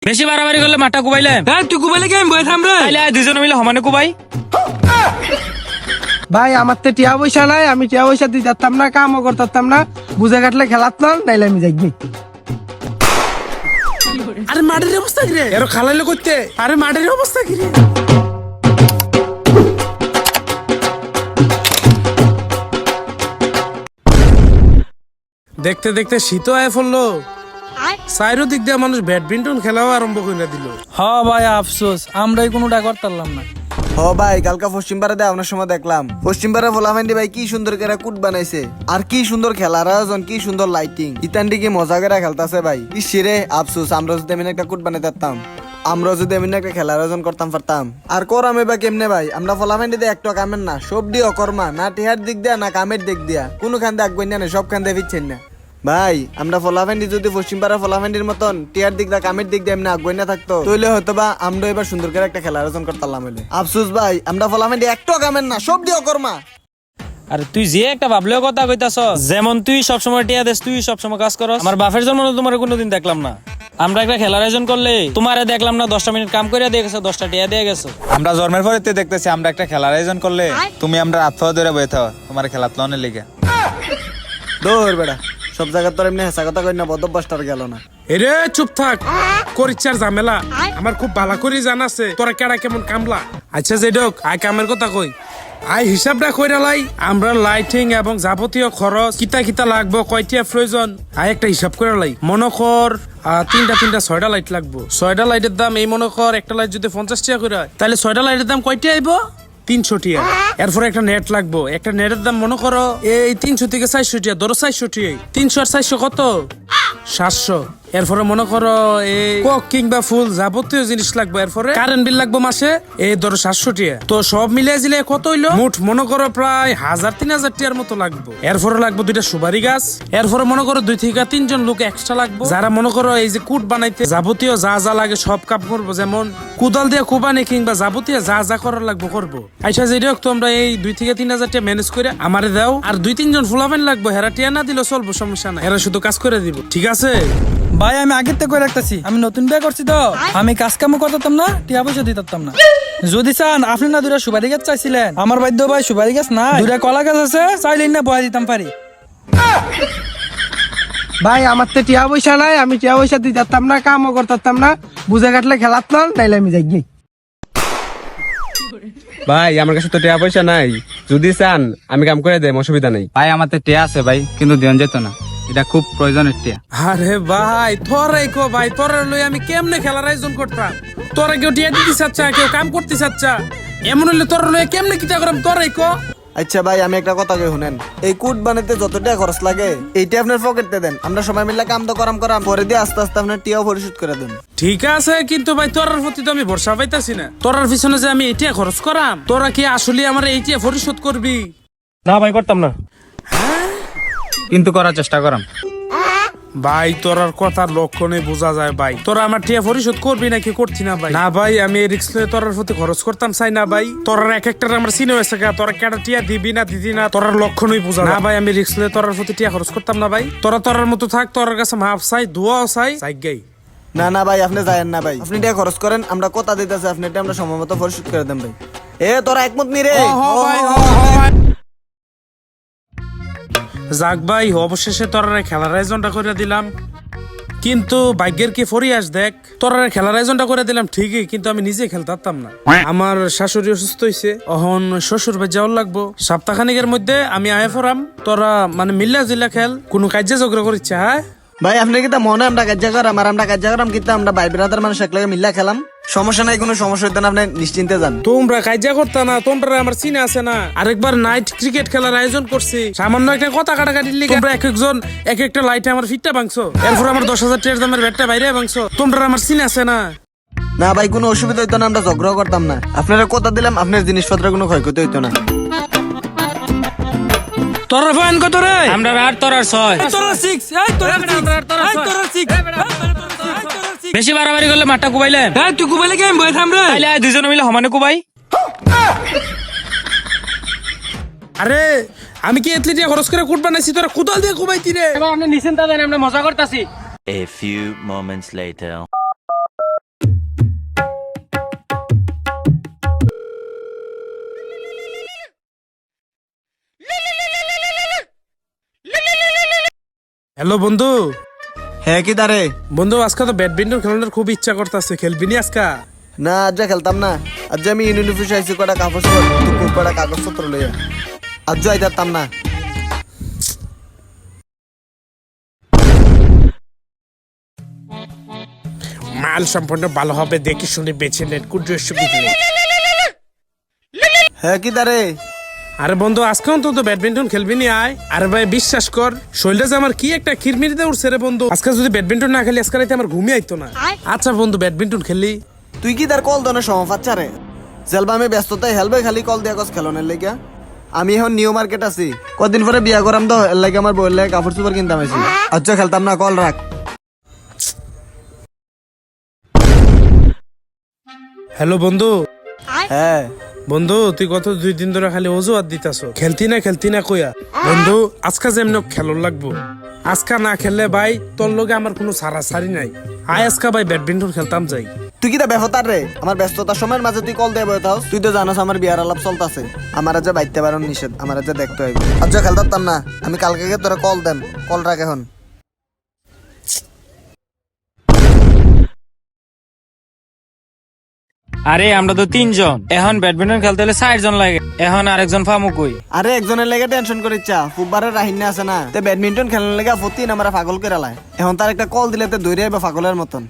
বেশি বাড়াবাড়ি করলে মাঠটা কুবাইলে তুই কুবাইলে কি আমি বয়ে থামরে? তাইলে দুজনে মিলে সমানে কুবাই। ভাই আমার তো টিয়া পয়সা নাই, আমি টিয়া পয়সা দিতে পারতাম না, কামও করতাম না, বুঝে কাটলে খেলাতাম, নাইলে আমি যাই। আরে মাঠের অবস্থা কি রে? এর খালাইলে করতে। আরে মাঠের অবস্থা কি রে? দেখতে দেখতে শীত আয় পড়লো, চাইরো দিক দিয়ে মানুষ ব্যাডমিন্টন খেলাও আরম্ভ করে দিল। হ ভাই আফসোস, আমরাই কোনোটা করতাম না। হ ভাই, কালকা পশ্চিমবারে দেওয়ানোর সময় দেখলাম পশ্চিমবারে ফোলাফান্ডি ভাই কি সুন্দর করে কুট বানাইছে, আর কি সুন্দর খেলার আয়োজন, কি সুন্দর লাইটিং, ইতান্ডি কি মজা করে খেলতেছে ভাই। ইসিরে আফসোস, আমরা যদি এমনি একটা কুট বানাই পারতাম, আমরা যদি এমনি একটা খেলার আয়োজন করতাম পারতাম। আর করামে বা কেমনে ভাই, আমরা ফোলাফান্ডিতে একটা কামের না, সব দিয়ে অকর্মা, না টিহার দিক দিয়া না কামের দিক দিয়া, কোনো খান দিয়ে আগুন না, সব খান দিয়ে ফিরছেন না ভাই। আমরা ফলাফেন্ডি যদি পশ্চিমপাড়া ফলাফেন্ডির মতন টিয়ার দিক দা কামের দিক দিয়ে এমনি আগুন না থাকতো, তাহলে হয়তো বা আমরা এবার সুন্দর করে একটা খেলার আয়োজন করতাম হইলে। আফসোস ভাই, আমরা ফলাফেন্ডি একটা কামের না, সব দিয়ে অকর্মা। আর তুই যে একটা ভাবলেও কথা কইতাছ, যেমন তুই সবসময় টিয়া দেস, তুই সবসময় কাজ করস। আমার বাপের জন্ম তোমার কোনোদিন দেখলাম না। আমরা একটা খেলার আয়োজন করলে তোমারে দেখলাম না 10টা মিনিট কাম করে দিয়ে গেছো, 10টা টিয়া দিয়ে গেছো। আমরা জন্মের পরে দেখতেছি আমরা একটা খেলার আয়োজন করলে তুমি আমরা হাত ধরে বয়ে থাও তোমার খেলাত লনের লিগে। দৌড় বেড়া, সব জায়গা তোর এমনি হেসা কথা কই না, বদভ্যাসটার গেল না। এরে চুপ থাক, করিচ্ছার ঝামেলা আমার খুব ভালো করে জানা আছে তোরা কেডা কেমন কামলা। আচ্ছা যেডক আই কামের কথা কই, আই হিসাবটা কইরা লাই, আমরা লাইটিং এবং যাবতীয় খরচ কিতা কিতা লাগবো, কয়টিয়া প্রয়োজন, আই একটা হিসাব করে লাই। মনে কর তিনটা 6টা লাইট লাগবো। 6টা লাইটের দাম এই মনে কর, একটা লাইট যদি 50 টাকা করে হয়, তাহলে 6টা লাইটের দাম কয়টি আইব? 300 টাকা। এরপরে একটা নেট লাগবো, একটা নেটের দাম মনে করো এই 300 থেকে 400 টাকা, ধরো 400 টাকা। 300 আর 400 কত? 700। এরপরে মনে করো এই কক কিংবা ফুল যাবতীয় জিনিস লাগবে। এরপরে কারেন্ট বিল লাগবে মাসে এই ধরো 700 টাকা। তো সব মিলিয়ে জিলে কত হইলো? মোট মনে করো প্রায় 1000-3000 টাকার মতো লাগবে। এরপরে লাগবে 2টা সুপারি গাছ। এরপরে মনে করো 2 থেকে 3 জন লোক এক্সট্রা লাগবে, যারা মনে করো এই যে কুট বানাইতে যাবতীয় যা যা লাগে সব কাম করবো, যেমন কুদাল দিয়ে কুবানি কিংবা যাবতীয় যা যা করার লাগবে করবো। আচ্ছা যেটা তোমরা এই 2 থেকে 3000 টাকা ম্যানেজ করে আমারে দাও। আর 2-3 জন ফুলাবেন লাগবে, হেরা টিয়া না দিলেও চলবো, সমস্যা না, এরা শুধু কাজ করে দিব, ঠিক আছে? ভাই আমি আগের থেকে করে রাখতেছি, আমি নতুন বিয়ে করছি তো আমি কাজ কামও করতাম না, টিয়া পয়সা দিতাম না। যদি চান আপনি না 2টা সুপারি গাছ চাইছিলেন, আমার বাধ্য ভাই সুপারি গাছ না, 2টা কলা গাছ আছে, চাইলেন না বয়া দিতাম পারি। ভাই আমার তো টিয়া পয়সা নাই, আমি টিয়া পয়সা দিতে পারতাম না, কামও করতাম না, বুঝে কাটলে খেলাতাম, নাইলে আমি যাই। ভাই আমার কাছে তো টাকা পয়সা নাই, যদি চান আমি কাম করে দেব, অসুবিধা নাই। ভাই আমার তো টিয়া আছে ভাই, কিন্তু দিন যেত না, এটা খুব প্রয়োজনের টিয়া। আরে ভাই তোরাই কো ভাই, তোরা লই আমি কেমনে খেলার আয়োজন করতাম? তোরা কেউ টিয়া দিতে চাচ্ছা, কেউ কাম করতে চাচ্ছা, এমন হইলে তোরা লই কেমনে কিটা করাম? তোরাই কো। আচ্ছা ভাই, আমি একটা কথা কই শুনেন, এই কুট বানাইতে যত টাকা খরচ লাগে এইটা আপনার পকেটে দেন, আমরা সবাই মিলে কাম তো করাম পরে দিয়ে আস্তে আস্তে আপনার টিয়াও পরিশোধ করে দেন। ঠিক আছে, কিন্তু ভাই তোরার প্রতি তো আমি ভরসা পাইতাছি না। তোরার পিছনে যে আমি এইটা খরচ করাম, তোরা কি আসলে আমার এইটা পরিশোধ করবি? না ভাই করতাম না, কিন্তু করার চেষ্টা করাম। ভাই তোরার কথার লক্ষণে বোঝা যায় ভাই, তোরা আমার টিয়া পরিশোধ করবি নাকি করছি না ভাই? না ভাই, আমি এই রিস্ক লয়ে তোরার প্রতি খরচ করতাম চাই না ভাই। তোরার এক একটার আমার চিনে হয়েছে, তোরা কেটা টিয়া দিবি না দিদি না, তোরার লক্ষণই বোঝা না ভাই। আমি রিস্ক লয়ে তোরার প্রতি টিয়া খরচ করতাম না ভাই। তোরা তোরার মতো থাক, তোরার কাছে মাপ চাই, দোয়াও চাই, চাই। না না ভাই, আপনি যায়েন না ভাই, আপনি টাকা খরচ করেন, আমরা কথা দিতেছি আপনি এটা আমরা সময় মতো পরিশোধ করে দেন ভাই। তোরা একমত নি রে? যাক ভাই, অবশেষে তোরারে খেলার আয়োজনটা করে দিলাম, কিন্তু ভাগ্যের কি ফরিয়াস দেখ, তোরারে খেলার আয়োজনটা করে দিলাম ঠিকই, কিন্তু আমি নিজে খেলতে পারতাম না। আমার শাশুড়ি অসুস্থ হয়েছে, অহন শ্বশুর বাড়ি যাওয়ার লাগবো। সপ্তাহখানিকের মধ্যে আমি আয় ফরাম, তোরা মানে মিল্লা জিল্লা খেল, কোনো কাজে ঝগড়া করিচ্ছে। হ্যাঁ ভাই, আপনি কিন্তু মনে আমরা কাজ করাম, আর আমরা কাজ করাম, কিন্তু আমরা ভাই ব্রাদার মানুষ একলাগে মিল্লা খেলাম, সমস্যা নাই, কোনো সমস্যা হইতো না, আপনি নিশ্চিন্তে যান। তোমরা কাজা করতা না, তোমরা আমার চিনে আছে না। আরেকবার নাইট ক্রিকেট খেলার আয়োজন করছি, সামান্য একটা কথা কাটাকাটির লিগে তোমরা এক একজন এক একটা লাইটে আমার ফিটটা ভাঙছো, এরপর আমার 10,000 টাকার দামের ব্যাটটা বাইরে ভাঙছো। তোমরা আমার চিনে আছে না। না ভাই, কোনো অসুবিধা হইতো না, আমরা ঝগড়া করতাম না, আপনারা কথা দিলাম আপনার জিনিসপত্র কোনো ক্ষয়ক্ষতি হইতো না। তোরা ফাইন কত রে? আমরা 8, তোরার 6। তোরা 6, এই তোরা 6, বেশি বাড়াবাড়ি করলে মাঠটা কুবাইলে তুই কুবাইলে কি আমি বয়ে থামরে? তাইলে দুজনে মিলে সমানে কুবাই। আরে আমি কি এতলি দিয়ে খরচ করে কুট বানাইছি, তোরা কোদাল দিয়ে কুবাইতি রে? আপনি নিশ্চিন্তা দেন, আমরা মজা করতেছি। A few moments later. Hello বন্ধু। হ্যাঁ কি দারে? বন্ধু আজকে তো ব্যাডমিন্টন খেলানোর খুব ইচ্ছা করতেছে, খেলবি নি আজকে? না আজ খেলতাম না। আজ আমি ইউনিয়ন অফিসে আইছি কটা কাগজ কটা কাগজপত্র লইয়া। আজ আইতাম না। মাল সম্পূর্ণ ভালো হবে, দেখি শুনে বেছে নেন, কোন অসুবিধা নেই। হ্যাঁ কি দারে? আরে বন্ধু আজকে অন্তত ব্যাডমিন্টন খেলবি নি আয়। আরে ভাই বিশ্বাস কর, শরীরটা যে আমার কি একটা খিরমিরিতে উঠছে রে বন্ধু। আজকে যদি ব্যাডমিন্টন না খেলি আজকে রাতে আমার ঘুমিয়ে আইতো না। আচ্ছা বন্ধু ব্যাডমিন্টন খেলি। তুই কি তার কল দনে সময় পাচ্ছা রে? জেলবা আমি ব্যস্ততায় হেলবে খালি কল দিয়া গছ খেলনের লেগা। আমি এখন নিউ মার্কেট আছি, কদিন পরে বিয়া করাম তো, এর লাগে আমার বউয়ের লাগে কাপড় চোপড় কিনতাম আইছি। আচ্ছা খেলতাম না, কল রাখ। হ্যালো বন্ধু। হ্যাঁ বন্ধু তুই গত 2 দিন ধরে খালি অজুহাত দিতাছ, খেলতি না কইয়া। বন্ধু আজকে যেমন খেলর লাগবো, আজকে না খেললে ভাই তোর লগে আমার কোনো সারাসারি নাই। আয় আজকে ভাই ব্যাডমিন্টন খেলতাম যাই। তুই কি তা ব্যস্ততার রে? আমার ব্যস্ততার সময়ের মাঝে তুই কল দিয়ে বইতাও। তুই তো জানোস আমার বিয়ার আলাপ চলতেছে, আমার আজ বাইতে পারন নিষেধ, আমার আজ দেখতে হইবে। আচ্ছা খেলতাম না আমি, কালকে তোরা কল দেন, কল রাখ এখন। আরে আমরা তো 3 জন, এখন ব্যাডমিন্টন খেলতে হলে 60 জন লাগে, এখন আরেকজন ফামু কই? আরে একজনের লেগে টেনশন করিচ্ছা, ফুটবলের রাহিনী আছে না, তে ব্যাডমিন্টন খেলার লেগে প্রতি আমরা পাগল করে লাই। এখন তার একটা কল দিলে তে দৌড়ে আইবে পাগলের মতন।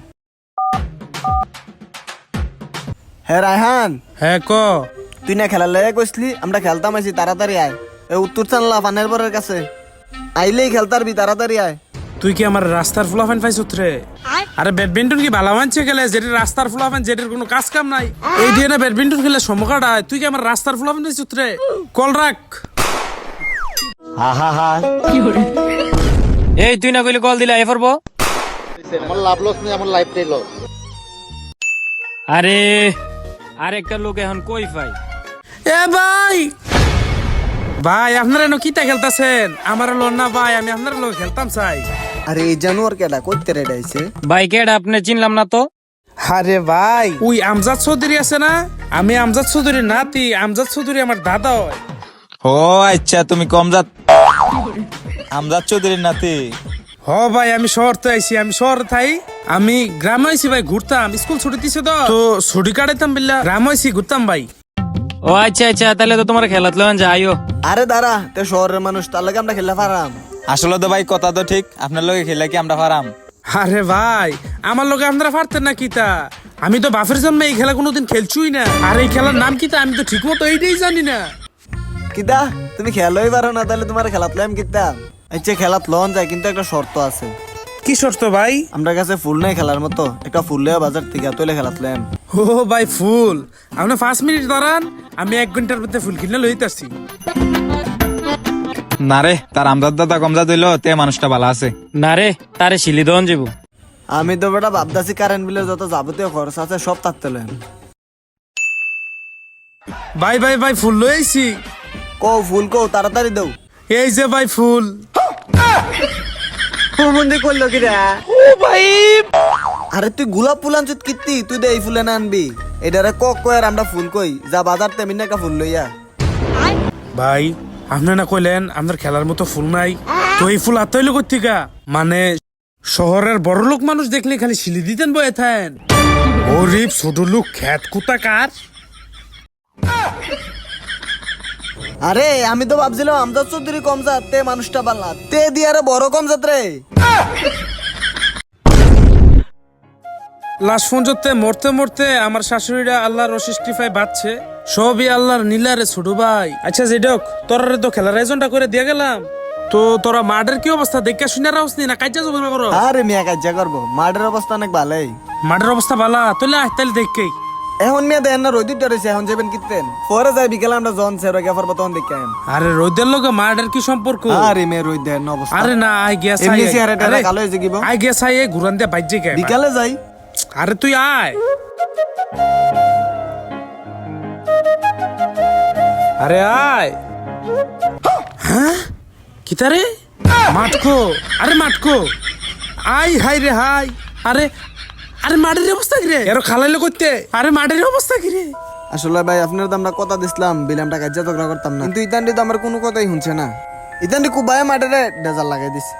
হ্যাঁ রায়হান, হ্যাঁ ক। তুই না খেলার লেগে কইসলি, আমরা খেলতাম আইছি, তাড়াতাড়ি আয়। এ উত্তর চানলা পানের বরের কাছে আইলেই খেলতারবি, তাড়াতাড়ি আয়। তুই কি আমার রাস্তার ফুলাফান পাইছত রে? আরে ব্যাডমিন্টন কি ভালো মানছে খেলে, যেটির রাস্তার ফুলাফান, যেটির কোনো কাজ কাম নাই, এই দিয়ে না ব্যাডমিন্টন খেলে সমকাটা। তুই কি আমার রাস্তার ফুলাফান পাইছত রে? কল রাখ। এই তুই না কইলে কল দিলে আই পড়বো। আরে আরেকটা লোক এখন কই পাই? এ ভাই, ভাই আপনারা এনো কিতা খেলতাছেন? আমার লোন না ভাই, আমি আপনার লোক খেলতাম চাই। আরে এই জানুয়ার কেডা কইতে রেড আইছে? ভাই কেডা আপনি চিনলাম না তো। আরে ভাই ওই আমজাদ চৌধুরী আছে না, আমি আমজাদ চৌধুরীর নাতি। আমজাদ চৌধুরী আমার দাদা হয়। ও আচ্ছা, তুমি আমজাদ চৌধুরীর নাতি? হ ভাই আমি শহর তো আইছি, আমি শহর থাই, আমি গ্রামে আইছি ভাই, ঘুরতাম, স্কুল ছুটি দিছে তো ছুটি কাটাইতাম বিল্লা, গ্রামে আইছি ঘুরতাম ভাই। ও আচ্ছা আচ্ছা, তাহলে তো তোমার খেলাত লন যাইও। আরে দাঁড়া, তে শহরের মানুষ, তার লাগে আমরা খেলতে পারাম। আসলে তো ভাই কথা তো ঠিক, আপনার লগে খেলে কি আমরা পারাম? আরে ভাই আমার লোকে আপনারা পারতেন না কিতা? আমি তো বাপের জন্মে এই খেলা কোনোদিন খেলছুই না, আর এই খেলার নাম কিতা আমি তো ঠিক মতো এইটাই জানি না। কিতা তুমি খেলোই পারো না, তাহলে তোমার খেলাত লইম কিতা? আচ্ছা খেলাত লন যায়, কিন্তু একটা শর্ত আছে। কি শর্ত ভাই? আমরা কাছে ফুল নাই খেলার মতো, একটা ফুল লইয়া বাজার থেকে তৈলে খেলাত লইম। ও ভাই ফুল, আপনি 5 মিনিট দাঁড়ান, আমি 1 ঘন্টার মধ্যে ফুল কিনে লইতাছি। না রে, তার আমজাদ দাদা কমজা দিল, তে মানুষটা ভালো আছে। না রে, তারে শিলি দন যাবো। আমি তো বেটা ভাবতাছি কারেন্ট বিলের যত যাবতীয় খরচ আছে সব থাকতে লইম। ভাই ভাই ভাই ফুল লই আইছি। কও ফুল কও, তাড়াতাড়ি দাও। এই যে ভাই ফুল। করলো কি রে? আরে তুই গোলাপ ফুল আনছিস কিত্তি, তুই দে এই ফুলে না আনবি। এটারে কক কয়ার আমরা ফুল কই, যা বাজার তেমনি একটা ফুল লইয়া। ভাই আপনি না কইলেন আপনার খেলার মতো ফুল নাই, তো এই ফুল আত্মাইল কর্তিকা, মানে শহরের বড় লোক মানুষ দেখলে খালি শিলি দিতেন বয়ে থাকেন, গরিব ছোট লোক খ্যাত কুতাকার। আরে আমি তো ভাবছিলাম আমজাদ চৌধুরী কমজাত, তে মানুষটা বাল্লা, তে দিয়ারে বড় কমজাত রে। লাশ পর্যন্ত মরতে মরতে আমার শাশুড়িরা আল্লাহর অশেষ কৃপায় বাঁচছে, সবই আল্লাহর নীলারে ছোট ভাই। আচ্ছা যেডক তোরারে তো খেলার আয়োজনটা করে দিয়ে গেলাম, তো তোরা মাঠের কি অবস্থা দেখে শুনে রাখছি না কাজা জমা করো? আরে মিয়া কাজ্জা করবো, মাঠের অবস্থা অনেক ভালোই। মাঠের অবস্থা ভালা, তাহলে তাহলে দেখকেই। এখন মিয়া দেন না রোদ ধরেছে, এখন যাবেন কিতেন পরে যাই বিকেলে আমরা জন সেরা গেফার তখন দেখে আইম। আরে রোদের লগে মাঠের কি সম্পর্ক? আরে মেয়ে রোদ দেন অবস্থা। আরে না আই গেছ এমনি চেহারাটা কালো হয়ে যাগিব। আই গেছ আই ঘুরান দিয়ে বাইজে গে বিকালে যাই। আরে তুই আয়। আরে আয়। হ্যাঁ কিতারে মাঠকো? আরে মাঠকো আই, হাই রে হাই। আরে আরে মাঠের অবস্থা কি রে? এরো খালাইলো করতে। আরে মাঠের অবস্থা কি রে? আসলে ভাই আপনার তো আমরা কথা দিছিলাম, বিলামটা কাজ্জা ঝগড়া করতাম না, কিন্তু ইতান্ডি তো আমার কোনো কথাই শুনছে না। ইতান্ডি খুব ভাই মাঠে ডেজাল লাগাই দিছে।